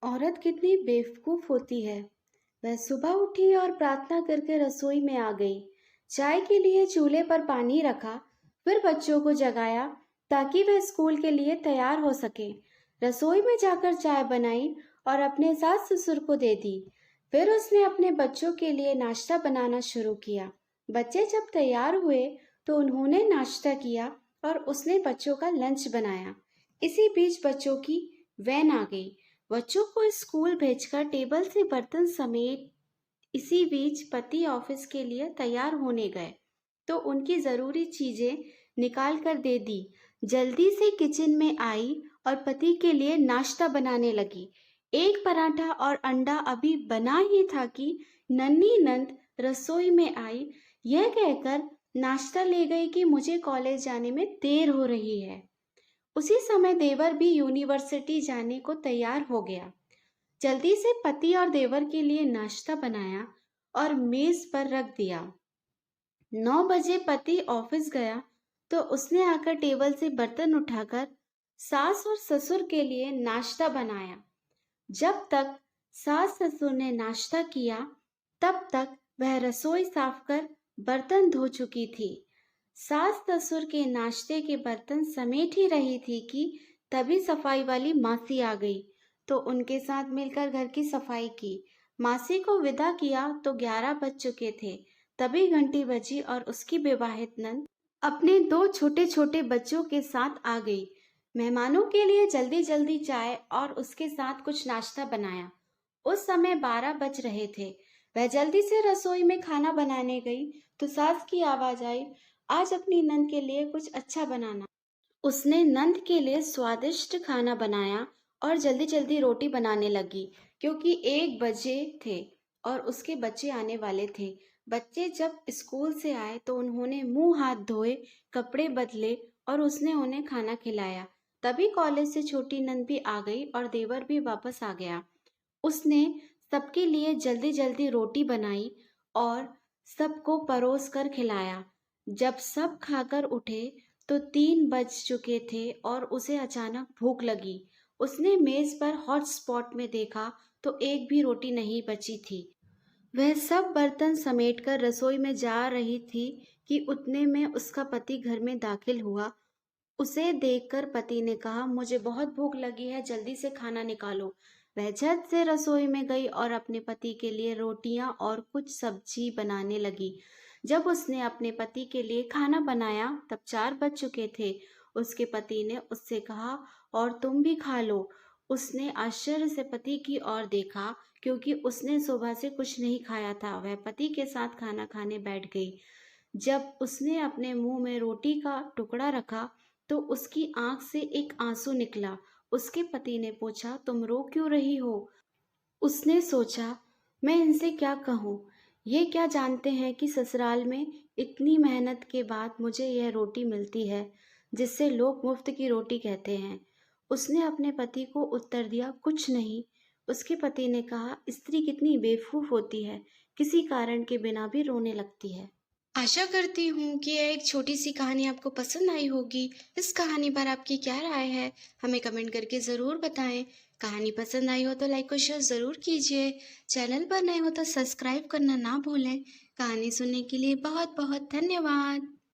औरत कितनी बेवकूफ होती है। वह सुबह उठी और प्रार्थना करके रसोई में आ गई। चाय के लिए चूल्हे पर पानी रखा, फिर बच्चों को जगाया ताकि वह स्कूल के लिए तैयार हो सके। रसोई में जाकर चाय बनाई और अपने सास ससुर को दे दी। फिर उसने अपने बच्चों के लिए नाश्ता बनाना शुरू किया। बच्चे जब तैयार हुए तो उन्होंने नाश्ता किया और उसने बच्चों का लंच बनाया। इसी बीच बच्चों की वैन आ गई। बच्चों को स्कूल भेजकर टेबल से बर्तन समेत इसी बीच पति ऑफिस के लिए तैयार होने गए तो उनकी जरूरी चीजें निकाल कर दे दी। जल्दी से किचन में आई और पति के लिए नाश्ता बनाने लगी। एक पराठा और अंडा अभी बना ही था कि नन्ही नंद रसोई में आई। यह कहकर नाश्ता ले गई कि मुझे कॉलेज जाने में देर हो रही है। उसी समय देवर भी यूनिवर्सिटी जाने को तैयार हो गया। जल्दी से पति और देवर के लिए नाश्ता बनाया और मेज पर रख दिया। 9 बजे पति ऑफिस गया तो उसने आकर टेबल से बर्तन उठाकर सास और ससुर के लिए नाश्ता बनाया। जब तक सास ससुर ने नाश्ता किया तब तक वह रसोई साफ कर बर्तन धो चुकी थी। सास ससुर के नाश्ते के बर्तन समेट ही रही थी कि तभी सफाई वाली मासी आ गई तो उनके साथ मिलकर घर की सफाई की। मासी को विदा किया तो 11 बज चुके थे। तभी घंटी बजी और उसकी विवाहित नंद अपने 2 छोटे छोटे बच्चों के साथ आ गई। मेहमानों के लिए जल्दी जल्दी चाय और उसके साथ कुछ नाश्ता बनाया। उस समय 12 बज रहे थे। वह जल्दी से रसोई में खाना बनाने गई तो सास की आवाज आई, आज अपनी नंद के लिए कुछ अच्छा बनाना। उसने नंद के लिए स्वादिष्ट खाना बनाया और जल्दी जल्दी रोटी बनाने लगी क्योंकि 1 बजे थे और उसके बच्चे आने वाले थे। बच्चे जब स्कूल से आए तो उन्होंने मुंह हाथ धोए, कपड़े बदले और उसने उन्हें खाना खिलाया। तभी कॉलेज से छोटी नंद भी आ गई और देवर भी वापस आ गया। उसने सबके लिए जल्दी जल्दी रोटी बनाई और सबको परोस कर खिलाया। जब सब खाकर उठे तो 3 बज चुके थे और उसे अचानक भूख लगी। उसने मेज पर हॉट स्पॉट में देखा तो एक भी रोटी नहीं बची थी। वह सब बर्तन समेटकर रसोई में जा रही थी कि उतने में उसका पति घर में दाखिल हुआ। उसे देखकर पति ने कहा, मुझे बहुत भूख लगी है, जल्दी से खाना निकालो। वह झट से रसोई में गई और अपने पति के लिए रोटियां और कुछ सब्जी बनाने लगी। जब उसने अपने पति के लिए खाना बनाया तब 4 बज चुके थे। उसके पति ने उससे कहा, और तुम भी खा लो। उसने आश्चर्य से पति की ओर देखा क्योंकि उसने सुबह से कुछ नहीं खाया था। वह पति के साथ खाना खाने बैठ गई। जब उसने अपने मुंह में रोटी का टुकड़ा रखा तो उसकी आंख से एक आंसू निकला। उसके पति ने पूछा, तुम रो क्यों रही हो? उसने सोचा, मैं इनसे क्या कहूँ? ये क्या जानते हैं कि ससुराल में इतनी मेहनत के बाद मुझे यह रोटी मिलती है जिससे लोग मुफ्त की रोटी कहते हैं। उसने अपने पति को उत्तर दिया, कुछ नहीं। उसके पति ने कहा, स्त्री कितनी बेवकूफ होती है, किसी कारण के बिना भी रोने लगती है। आशा करती हूँ कि यह एक छोटी सी कहानी आपको पसंद आई होगी। इस कहानी पर आपकी क्या राय है, हमें कमेंट करके ज़रूर बताएं। कहानी पसंद आई हो तो लाइक और शेयर ज़रूर कीजिए। चैनल पर नए हो तो सब्सक्राइब करना ना भूलें। कहानी सुनने के लिए बहुत बहुत धन्यवाद।